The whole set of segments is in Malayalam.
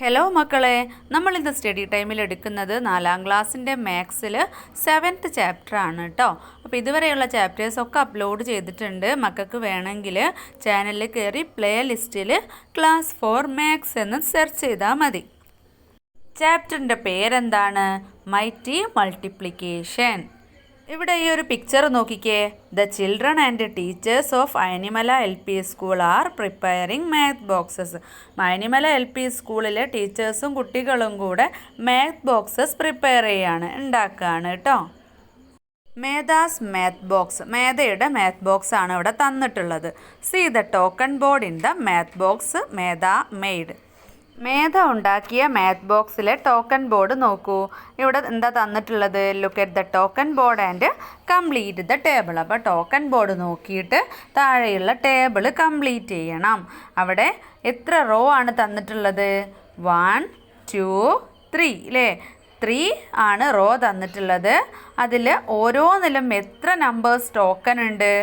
ഹലോ മക്കളെ, നമ്മൾ ഇന്ന് സ്റ്റഡി ടൈമിൽ എടുക്കുന്നത് 4ാം ക്ലാസ്സിൻ്റെ മാത്സിൽ 7th ചാപ്റ്റർ ആണ് കേട്ടോ. അപ്പോൾ ഇതുവരെയുള്ള ചാപ്റ്റേഴ്സൊക്കെ അപ്ലോഡ് ചെയ്തിട്ടുണ്ട്. മക്കൾക്ക് വേണമെങ്കിൽ ചാനലിൽ കയറി പ്ലേ ലിസ്റ്റിൽ ക്ലാസ് 4 മാത്സ് എന്ന് സെർച്ച് ചെയ്താൽ മതി. ചാപ്റ്ററിൻ്റെ പേരെന്താണ്? Mighty multiplication. ഇവിടെ ഈ ഒരു പിക്ചർ നോക്കിക്കേ. The children and teachers of Ayanimala LP school are preparing math boxes. Ayanimala LP സ്കൂളിലെ ടീച്ചേഴ്സും കുട്ടികളും കൂടെ മാത്ത് ബോക്സസ് പ്രിപ്പയർ ഉണ്ടാക്കുകയാണ് കേട്ടോ. Medha's math box. മേധയുടെ മാത്ത് ബോക്സ് ആണ് ഇവിടെ തന്നിട്ടുള്ളത്. See the token board in the math box Medha made. Medha ഉണ്ടാക്കിയ മാത്ത് ബോക്സിലെ ടോക്കൺ ബോർഡ് നോക്കൂ. ഇവിടെ എന്താ തന്നിട്ടുള്ളത്? Look at the token board and complete the table. അപ്പോൾ ടോക്കൺ ബോർഡ് നോക്കിയിട്ട് താഴെയുള്ള ടേബിൾ കംപ്ലീറ്റ് ചെയ്യണം. അവിടെ എത്ര റോ ആണ് തന്നിട്ടുള്ളത്? 1 2 3 അല്ലേ? 3 ആണ് റോ തന്നിട്ടുള്ളത്. അതിൽ ഓരോന്നിലും എത്ര നമ്പേഴ്സ് ടോക്കൺ ഉണ്ട്?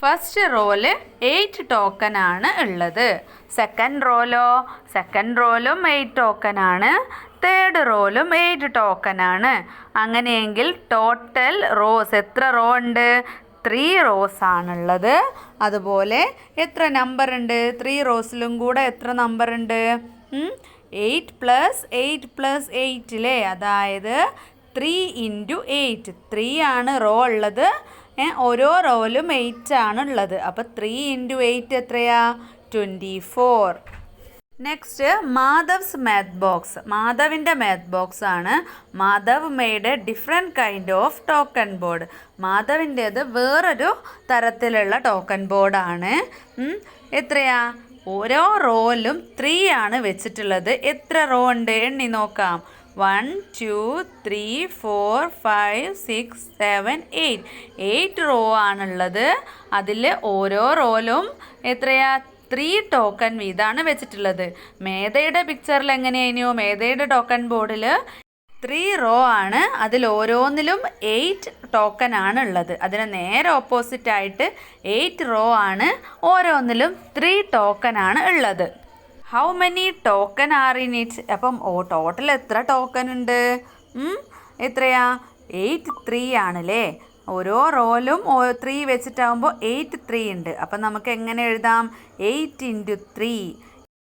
ഫസ്റ്റ് റോയിൽ 8 ടോക്കൺ ആണ് ഉള്ളത്. സെക്കൻഡ് റോയിലും 8 ടോക്കൺ ആണ്. തേർഡ് റോയിലും 8 ടോക്കൺ ആണ്. അങ്ങനെയെങ്കിൽ ടോട്ടൽ റോസ് എത്ര റോ ഉണ്ട്? 3 റോസ് ആണുള്ളത്. അതുപോലെ എത്ര നമ്പർ ഉണ്ട്? 3 റോസിലും കൂടെ എത്ര നമ്പർ ഉണ്ട്? 8 + 8 + 8 അല്ലേ? അതായത് 3 × 8. 3 ആണ് റോ ഉള്ളത്. ഓരോ റോയിലും 8 ആണുള്ളത്. അപ്പോൾ 3 × 8 എത്രയാ? 24. Next Madhav's math box. മാധവിൻ്റെ മാത്ത് ബോക്സ് ആണ്. Madhav made different kind of token board. മാധവിൻ്റേത് വേറൊരു തരത്തിലുള്ള ടോക്കൺ ബോർഡാണ്. എത്രയാ? ഓരോ റോയിലും 3 ആണ് വെച്ചിട്ടുള്ളത്. എത്ര റോ ഉണ്ട്? എണ്ണി നോക്കാം. 1 2 3 4 5 6 7 8. 8 റോ ആണുള്ളത്. അതിൽ ഓരോ റോയിലും എത്രയാ? 3 ടോക്കൺ വീതമാണ് വെച്ചിട്ടുള്ളത്. മേധയുടെ പിക്ചറിൽ എങ്ങനെയായിരുന്നു? മേധയുടെ ടോക്കൺ ബോർഡിൽ 3 റോ ആണ്. അതിൽ ഓരോന്നിലും 8 ടോക്കൺ ആണ് ഉള്ളത്. അതിന് നേരെ ഓപ്പോസിറ്റായിട്ട് 8 റോ ആണ്. ഓരോന്നിലും 3 ടോക്കൺ ആണ് ഉള്ളത്. How many token are in it? അപ്പം ടോട്ടൽ എത്ര ടോക്കൺ ഉണ്ട്? എത്രയാ? 8 3 ആണല്ലേ? ഓരോ റോയിലും 3 വെച്ചിട്ടാകുമ്പോൾ 8 3 ഉണ്ട്. അപ്പം നമുക്ക് എങ്ങനെ എഴുതാം? 8 × 3.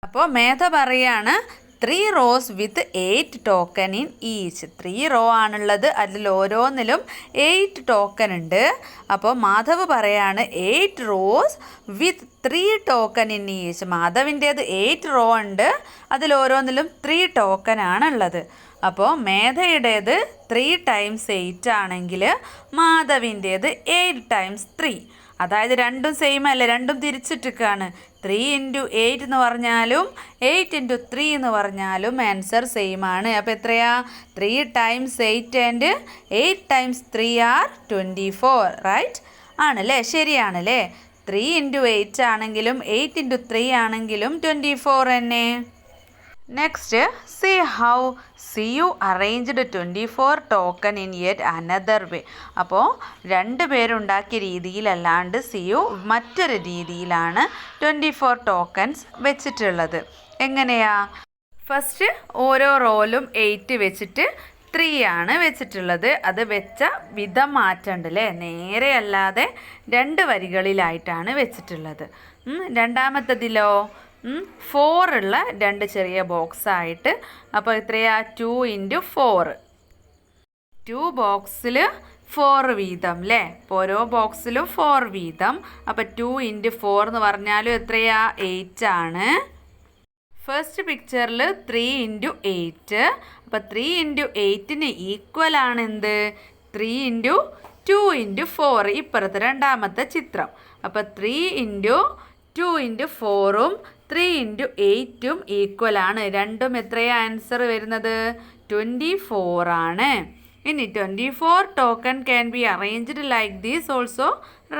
അപ്പോൾ മേധ പറയാണ് 3 rows with 8 token in each. 3 row ആണുള്ളത്. അതിൽ ഓരോന്നിലും 8 ടോക്കൺ ഉണ്ട്. അപ്പോൾ മാധവ് പറയാണ് 8 rows with 3 token in each. മാധവിൻ്റേത് 8 റോ ഉണ്ട്. അതിൽ ഓരോന്നിലും 3 ടോക്കൺ ആണുള്ളത്. അപ്പോൾ മേധയുടേത് 3 × 8 ആണെങ്കിൽ മാധവിൻ്റേത് 8 × 3. അതായത് രണ്ടും സെയിം അല്ലേ? രണ്ടും തിരിച്ചിട്ടിരിക്കുകയാണ്. 3 × 8 എന്ന് പറഞ്ഞാലും 8 × 3 എന്ന് പറഞ്ഞാലും ആൻസർ സെയിം ആണ്. അപ്പോൾ എത്രയാ? 3 × 8 ആൻഡ് 8 × 3 ആർ 24. റൈറ്റ് ആണല്ലേ? ശരിയാണല്ലേ? 3 × 8 ആണെങ്കിലും 8 × 3 ആണെങ്കിലും 24 തന്നെ. Next, see how you arranged 24 token in yet another way. അപ്പോൾ 2 പേരുണ്ടാക്കിയ രീതിയിലല്ലാണ്ട് സിയു മറ്റൊരു രീതിയിലാണ് 24 ടോക്കൺസ് വെച്ചിട്ടുള്ളത്. എങ്ങനെയാ? ഫസ്റ്റ് ഓരോ റോയിലും 8 വെച്ചിട്ട് 3 ആണ് വെച്ചിട്ടുള്ളത്. അത് വെച്ച വിധം മാറ്റണ്ടല്ലേ? നേരെ അല്ലാതെ 2 വരികളിലായിട്ടാണ് വെച്ചിട്ടുള്ളത്. രണ്ടാമത്തതിലോ 4 ഉള്ള 2 ചെറിയ ബോക്സ് ആയിട്ട്. അപ്പോൾ എത്രയാ? 2 × 4. 2 ബോക്സിൽ 4 വീതം അല്ലേ? അപ്പോൾ ഓരോ ബോക്സിലും 4 വീതം. അപ്പോൾ 2 × 4 എന്ന് പറഞ്ഞാലും എത്രയാ? 8 ആണ്. ഫസ്റ്റ് പിക്ചറിൽ 3 × 8. അപ്പോൾ 3 × 8ന് ഈക്വൽ ആണ് എന്ത്? 3 × 2 × 4. ഇപ്പുറത്ത് രണ്ടാമത്തെ ചിത്രം. അപ്പോൾ 3 × 2 × 4ഉം 3 × 8ഉം ഈക്വൽ ആണ്. രണ്ടും എത്രയാ ആൻസർ വരുന്നത്? 24 ആണ്. ഇനി 24 token can be arranged like these also.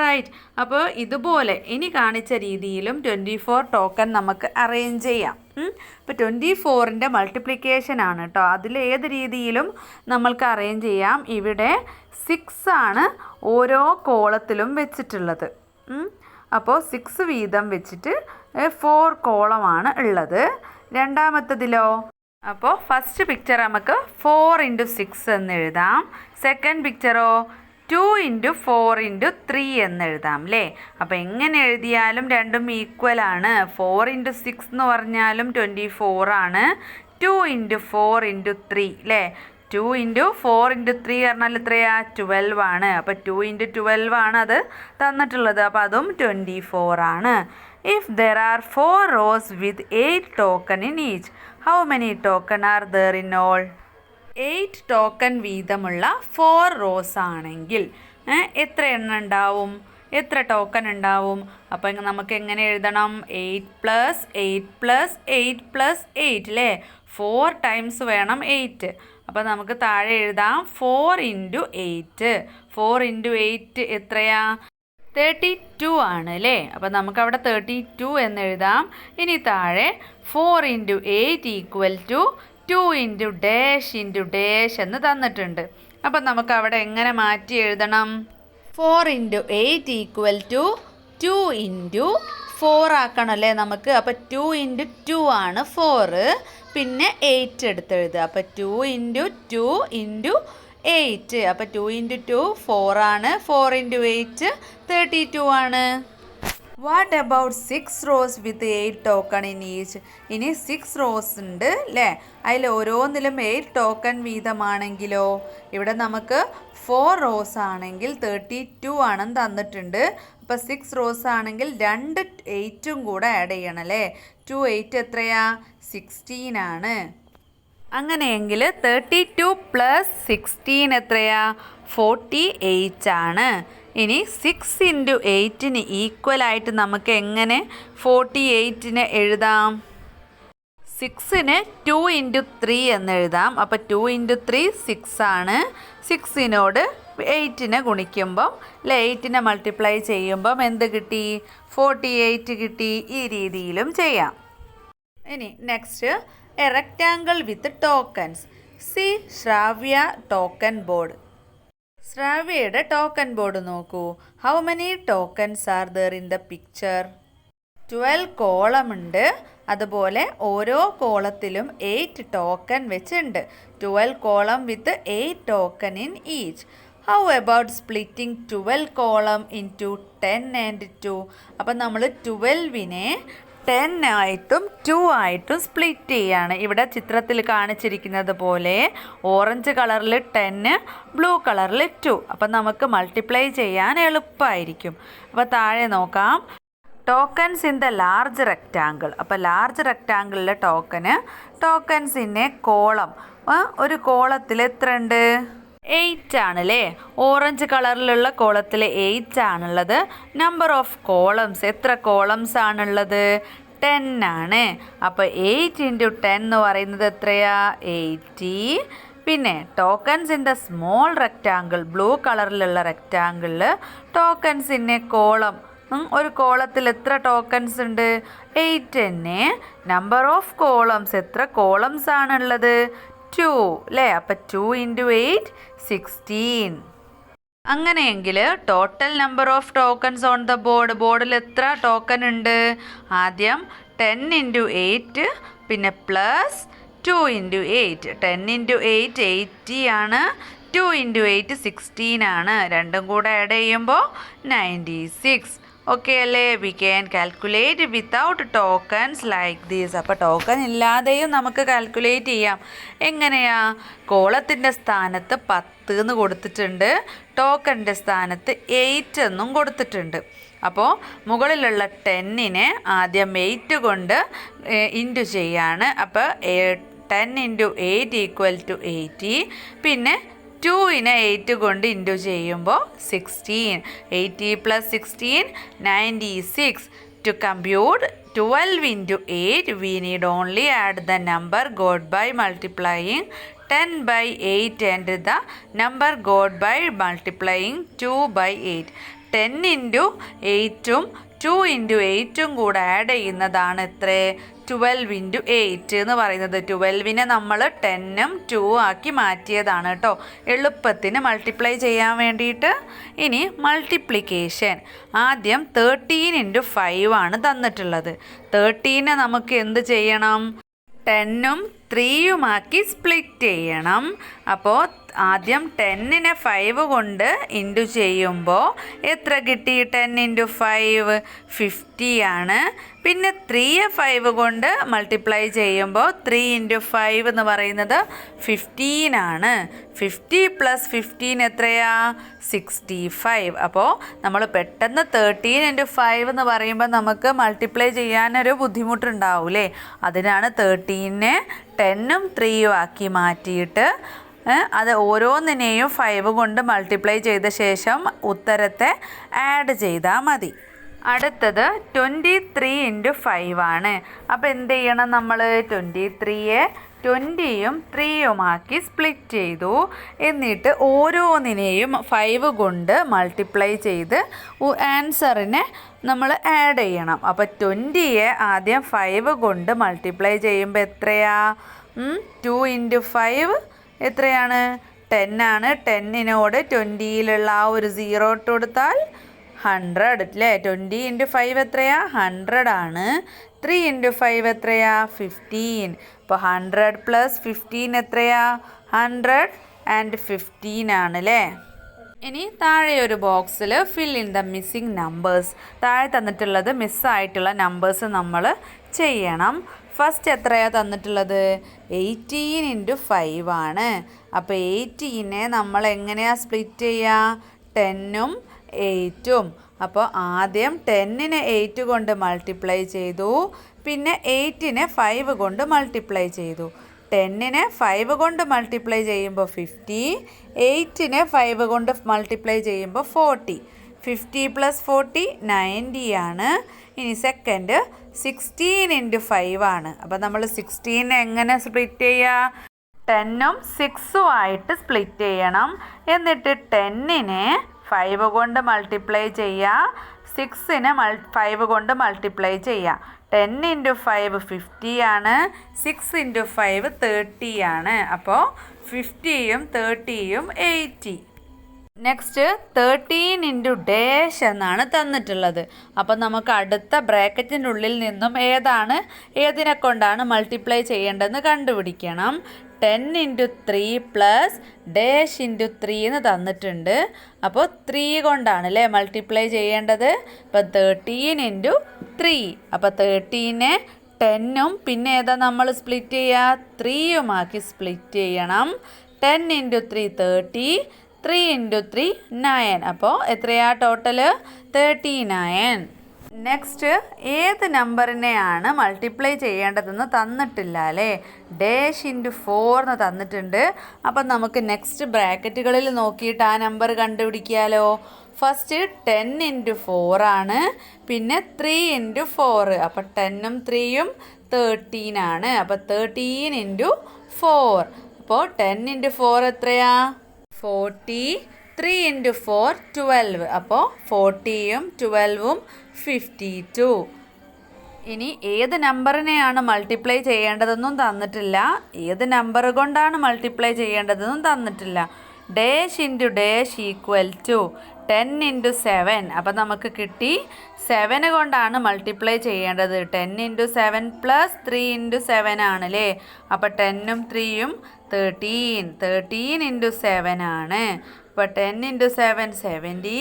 Right. അപ്പോൾ ഇതുപോലെ ഇനി കാണിച്ച രീതിയിലും 24 ടോക്കൺ നമുക്ക് അറേഞ്ച് ചെയ്യാം. ഇപ്പോൾ 24ൻ്റെ മൾട്ടിപ്ലിക്കേഷൻ ആണ് കേട്ടോ. അതിൽ ഏത് രീതിയിലും നമ്മൾക്ക് അറേഞ്ച് ചെയ്യാം. ഇവിടെ 6 ആണ് ഓരോ കോളത്തിലും വെച്ചിട്ടുള്ളത്. അപ്പോൾ 6 വീതം വെച്ചിട്ട് 4 കോളമാണ് ഉള്ളത്. രണ്ടാമത്തതിലോ? അപ്പോൾ ഫസ്റ്റ് പിക്ചർ നമുക്ക് 4x6 എന്ന് എഴുതാം. സെക്കൻഡ് പിക്ചറോ 2x4x3 എന്ന് എഴുതാം അല്ലേ. അപ്പോൾ എങ്ങനെ എഴുതിയാലും രണ്ടും ഈക്വൽ ആണ്. 4x6 എന്ന് പറഞ്ഞാലും 24 ആണ്. 2x4x3 അല്ലേ. 2x4x3 പറഞ്ഞാൽ എത്രയാ? 12 ആണ്. അപ്പോൾ 2x12 ആണ് അത് തന്നിട്ടുള്ളത്. അപ്പോൾ അതും 24 ആണ്. If there are 4 rows with 8 token in each, how many token are there in all? 8 token വീതമുള്ള 4 റോസ് ആണെങ്കിൽ എത്ര എണ്ണം ഉണ്ടാവും? എത്ര ടോക്കൺ ഉണ്ടാവും? അപ്പോൾ നമുക്ക് എങ്ങനെ എഴുതണം? 8 + 8 + 8 + 8 അല്ലേ. 4 ടൈംസ് വേണം 8. അപ്പോൾ നമുക്ക് താഴെ എഴുതാം 4 × 8. 4 × 8 എത്രയാ? 32 ആണ് അല്ലേ. അപ്പോൾ നമുക്കവിടെ 32 എന്ന് എഴുതാം. ഇനി താഴെ 4 × 8 = 2 × ഡാഷ് എന്ന് തന്നിട്ടുണ്ട്. അപ്പം നമുക്ക് അവിടെ എങ്ങനെ മാറ്റി എഴുതണം? 4 × 8 = 2 × 4 ആക്കണം അല്ലേ നമുക്ക്. അപ്പോൾ 2 × 2 ആണ് 4. പിന്നെ 8 എടുത്തെഴുതുക. അപ്പോൾ 2 × 2 × 8. അപ്പോൾ 2 × 2 4 ആണ്. 4 × 8 32 ആണ്. What about 6 rows with 8 token in each? ഇനി 6 rows ഉണ്ട് അല്ലേ. അതിൽ ഓരോന്നിലും 8 ടോക്കൺ വീതമാണെങ്കിലോ? ഇവിടെ നമുക്ക് 4 rows ആണെങ്കിൽ 32 ആണെന്ന് തന്നിട്ടുണ്ട്. അപ്പോൾ 6 rows ആണെങ്കിൽ 2 8ഉം കൂടെ ആഡ് ചെയ്യണം അല്ലേ. 2 8 എത്രയാ? 16 ആണ്. അങ്ങനെയെങ്കിൽ 32 + 16 എത്രയാ? 48 ആണ്. ഇനി 6 × 8ന് ഈക്വലായിട്ട് നമുക്ക് എങ്ങനെ 48നെ എഴുതാം? 6ന് 2 × 3 എന്ന് എഴുതാം. അപ്പോൾ 2 × 3 6 ആണ്. 6നോട് 8നെ ഗുണിക്കുമ്പം 8നെ മൾട്ടിപ്ലൈ ചെയ്യുമ്പം എന്ത് കിട്ടി? 48 കിട്ടി. ഈ രീതിയിലും ചെയ്യാം. ഇനി next, a rectangle with tokens. See Shravya token board. ശ്രാവ്യയുടെ ടോക്കൺ ബോർഡ് നോക്കൂ. How many tokens are there in the picture? 12 column ഉണ്ട്. അതുപോലെ ഓരോ കോളത്തിലും 8 ടോക്കൺ വെച്ചുണ്ട്. 12 column with 8 token in each. How about splitting 12 column into 10 and 2? അപ്പം നമ്മൾ 12നെ 10 ആയിട്ടും 2 ആയിട്ടും സ്പ്ലിറ്റ് ചെയ്യാണ്. ഇവിടെ ചിത്രത്തിൽ കാണിച്ചിരിക്കുന്നത് പോലെ ഓറഞ്ച് കളറിൽ 10, ബ്ലൂ കളറിൽ 2. അപ്പം നമുക്ക് മൾട്ടിപ്ലൈ ചെയ്യാൻ എളുപ്പമായിരിക്കും. അപ്പോൾ താഴെ നോക്കാം. Tokens in the large rectangle. അപ്പോൾ ലാർജ് റെക്റ്റാങ്കിളിലെ ടോക്കൺസിൻ്റെ കോളം, ഒരു കോളത്തിൽ എത്ര ഉണ്ട്? 8 ആണല്ലേ. ഓറഞ്ച് കളറിലുള്ള കോളത്തിൽ 8 ആണുള്ളത്. നമ്പർ ഓഫ് കോളംസ്, എത്ര കോളംസ് ആണുള്ളത്? 10 ആണ്. അപ്പോൾ 8 × 10 എന്ന് പറയുന്നത് എത്രയാ? 80. പിന്നെ tokens in the small rectangle, blue കളറിലുള്ള റെക്റ്റാങ്കിളിൽ ടോക്കൺസിൻ്റെ കോളം, ഒരു കോളത്തിൽ എത്ര ടോക്കൺസ് ഉണ്ട്? 8 തന്നെ. നമ്പർ ഓഫ് കോളംസ്, എത്ര കോളംസ് ആണുള്ളത്? 2 അല്ലേ. അപ്പം 2 × 8 16. അങ്ങനെയെങ്കിൽ total number of tokens on the ബോർഡിൽ എത്ര ടോക്കൺ ഉണ്ട്? ആദ്യം 10 × 8, പിന്നെ പ്ലസ് 2 × 8. 10 × 8 80 ആണ്. 2 × 8 16 ആണ്. രണ്ടും കൂടെ ആഡ് ചെയ്യുമ്പോൾ 96. ഓക്കെ അല്ലേ? We can calculate without tokens like these. അപ്പോൾ ടോക്കൺ ഇല്ലാതെയും നമുക്ക് കാൽക്കുലേറ്റ് ചെയ്യാം. എങ്ങനെയാ? കോളത്തിൻ്റെ സ്ഥാനത്ത് 10 എന്ന് കൊടുത്തിട്ടുണ്ട്. ടോക്കണിൻ്റെ സ്ഥാനത്ത് 8 എന്നും കൊടുത്തിട്ടുണ്ട്. അപ്പോൾ മുകളിലുള്ള 10നെ ആദ്യം 8 കൊണ്ട് ഇൻറ്റു ചെയ്യാണ്. അപ്പോൾ 10 × 8 = 80. പിന്നെ 2നെ 8 കൊണ്ട് ഇൻറ്റു ചെയ്യുമ്പോൾ 16. 80 + 16 96. To compute 12 × 8, we need only add the number got by multiplying 10/8 and the number got by multiplying 2/8. 10 × 8ഉം 2 × 8ഉം കൂടെ ആഡ് ചെയ്യുന്നതാണ് എത്ര? 12 × 8 എന്ന് പറയുന്നത്. 12നെ നമ്മൾ 10ഉം 2ഉം ആക്കി മാറ്റിയതാണ് കേട്ടോ, എളുപ്പത്തിന് മൾട്ടിപ്ലൈ ചെയ്യാൻ വേണ്ടിയിട്ട്. ഇനി മൾട്ടിപ്ലിക്കേഷൻ. ആദ്യം 13 × 5 ആണ് തന്നിട്ടുള്ളത്. 13നെ നമുക്ക് എന്ത് ചെയ്യണം? 10ഉം 3യുമാക്കി സ്പ്ലിറ്റ് ചെയ്യണം. അപ്പോൾ ആദ്യം 10നെ 5 കൊണ്ട് ഇൻറ്റു ചെയ്യുമ്പോൾ എത്ര കിട്ടി? 10 × 5 50 ആണ്. പിന്നെ 3യെ 5 കൊണ്ട് മൾട്ടിപ്ലൈ ചെയ്യുമ്പോൾ 3 × 5 എന്ന് പറയുന്നത് 15 ആണ്. 50 + 15 എത്രയാ? 65. അപ്പോൾ നമ്മൾ പെട്ടെന്ന് 13 × 5 എന്ന് പറയുമ്പോൾ നമുക്ക് മൾട്ടിപ്ലൈ ചെയ്യാനൊരു ബുദ്ധിമുട്ടുണ്ടാവൂലേ? അതിനാണ് 13നെ 10ഉം 3യും ആക്കി മാറ്റിയിട്ട് അത് ഓരോന്നിനെയും 5 കൊണ്ട് മൾട്ടിപ്ലൈ ചെയ്ത ശേഷം ഉത്തരത്തെ ആഡ് ചെയ്താൽ മതി. അടുത്തത് 23 × 5 ആണ്. അപ്പോൾ എന്ത് ചെയ്യണം? നമ്മൾ 23യെ 20യും 3യുമാക്കി സ്പ്ലിറ്റ് ചെയ്തു. എന്നിട്ട് ഓരോന്നിനെയും 5 കൊണ്ട് മൾട്ടിപ്ലൈ ചെയ്ത് ആൻസറിനെ നമ്മൾ ആഡ് ചെയ്യണം. അപ്പോൾ 20യെ ആദ്യം 5 കൊണ്ട് മൾട്ടിപ്ലൈ ചെയ്യുമ്പോൾ എത്രയാ? 2 × 5 എത്രയാണ്? 10 ആണ്. 10നോട് 20യിലുള്ള ആ ഒരു 0 ഇട്ട് കൊടുത്താൽ 100 അല്ലേ? 20 × 5 എത്രയാ? 100 ആണ്. 3 × 5 എത്രയാ? 15. അപ്പോൾ 100 + 15 എത്രയാ? 115 ആണ് അല്ലേ? ഇനി താഴെ ഒരു ബോക്സിൽ fill in the missing numbers. താഴെ തന്നിട്ടുള്ളത് മിസ്സായിട്ടുള്ള നമ്പേഴ്സ് നമ്മൾ ചെയ്യണം. ഫസ്റ്റ് എത്രയാണ് തന്നിട്ടുള്ളത്? 18 × 5 ആണ്. അപ്പോൾ 18നെ നമ്മൾ എങ്ങനെയാണ് സ്പ്ലിറ്റ് ചെയ്യുക? 10ഉം 8ഉം. അപ്പോൾ ആദ്യം 10നെ 8 കൊണ്ട് മൾട്ടിപ്ലൈ ചെയ്തു. പിന്നെ 8നെ 5 കൊണ്ട് മൾട്ടിപ്ലൈ ചെയ്തു. 10നെ 5 കൊണ്ട് മൾട്ടിപ്ലൈ ചെയ്യുമ്പോൾ 50. 8നെ 5 കൊണ്ട് മൾട്ടിപ്ലൈ ചെയ്യുമ്പോൾ 40. 50 + 40 90 ആണ്. ഇനി സെക്കൻഡ് 16 × 5 ആണ്. അപ്പോൾ നമ്മൾ 16നെ എങ്ങനെ സ്പ്ലിറ്റ് ചെയ്യുക? 10ഉം 6ഉം ആയിട്ട് സ്പ്ലിറ്റ് ചെയ്യണം. എന്നിട്ട് 10നെ 5 കൊണ്ട് മൾട്ടിപ്ലൈ ചെയ്യുക. 6നെ 5 കൊണ്ട് മൾട്ടിപ്ലൈ ചെയ്യുക. 10 × 5 50 ആണ്. 6 × 5 30 ആണ്. അപ്പോൾ 50യും 30യും 80. നെക്സ്റ്റ് 13 × ഡാഷ് എന്നാണ് തന്നിട്ടുള്ളത്. അപ്പം നമുക്ക് അടുത്ത ബ്രാക്കറ്റിൻ്റെ ഉള്ളിൽ നിന്നും ഏതിനെ കൊണ്ടാണ് മൾട്ടിപ്ലൈ ചെയ്യേണ്ടതെന്ന് കണ്ടുപിടിക്കണം. 10 × 3 + ഡാഷ് × 3 എന്ന് തന്നിട്ടുണ്ട്. അപ്പോൾ 3 കൊണ്ടാണ് അല്ലേ മൾട്ടിപ്ലൈ ചെയ്യേണ്ടത്. അപ്പം 13 × 3. അപ്പോൾ 13നെ 10ഉം പിന്നെ ഏതാ നമ്മൾ സ്പ്ലിറ്റ് ചെയ്യുക? 3യുമാക്കി സ്പ്ലിറ്റ് ചെയ്യണം. 10 × 3 30. 3 × 3 9. അപ്പോൾ എത്രയാ ടോട്ടൽ? 39. നെക്സ്റ്റ് ഏത് നമ്പറിനെയാണ് മൾട്ടിപ്ലൈ ചെയ്യേണ്ടതെന്ന് തന്നിട്ടില്ല അല്ലേ? ഡാഷ് × 4 എന്ന് തന്നിട്ടുണ്ട്. അപ്പം നമുക്ക് നെക്സ്റ്റ് ബ്രാക്കറ്റുകളിൽ നോക്കിയിട്ട് ആ നമ്പർ കണ്ടുപിടിക്കാമല്ലോ. ഫസ്റ്റ് 10 × 4 ആണ്. പിന്നെ 3 × 4. അപ്പം 10ഉം 3യും 13 ആണ്. അപ്പം 13 × 4. അപ്പോൾ 10 × 4 എത്രയാ? 40. 3 × 4 12. അപ്പോൾ 40യും 12ഉം 52. ഇനി ഏത് നമ്പറിനെയാണ് മൾട്ടിപ്ലൈ ചെയ്യേണ്ടതെന്നും തന്നിട്ടില്ല. ഏത് നമ്പർ കൊണ്ടാണ് മൾട്ടിപ്ലൈ ചെയ്യേണ്ടതെന്നും തന്നിട്ടില്ല. Dash × dash = 10 × 7. അപ്പം നമുക്ക് കിട്ടി 7 കൊണ്ടാണ് മൾട്ടിപ്ലൈ ചെയ്യേണ്ടത്. 10 × 7 + 3 × 7 ആണല്ലേ? അപ്പോൾ 10ഉം 3യും 13. 13 × 7 ആണ്. അപ്പോൾ 10 × 7 70.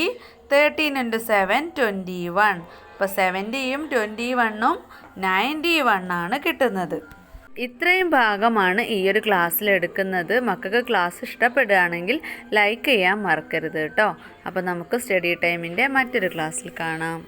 13 × 7 21. അപ്പോൾ 70യും 21ഉം 91 ആണ് കിട്ടുന്നത്. ഇത്രയും ഭാഗമാണ് ഈ ഒരു ക്ലാസ്സിൽ എടുക്കുന്നത്. മക്കൾക്ക് ക്ലാസ് ഇഷ്ടപ്പെടുകയാണെങ്കിൽ ലൈക്ക് ചെയ്യാൻ മറക്കരുത് കേട്ടോ. അപ്പോൾ നമുക്ക് സ്റ്റഡി ടൈമിൻ്റെ മറ്റൊരു ക്ലാസ്സിൽ കാണാം.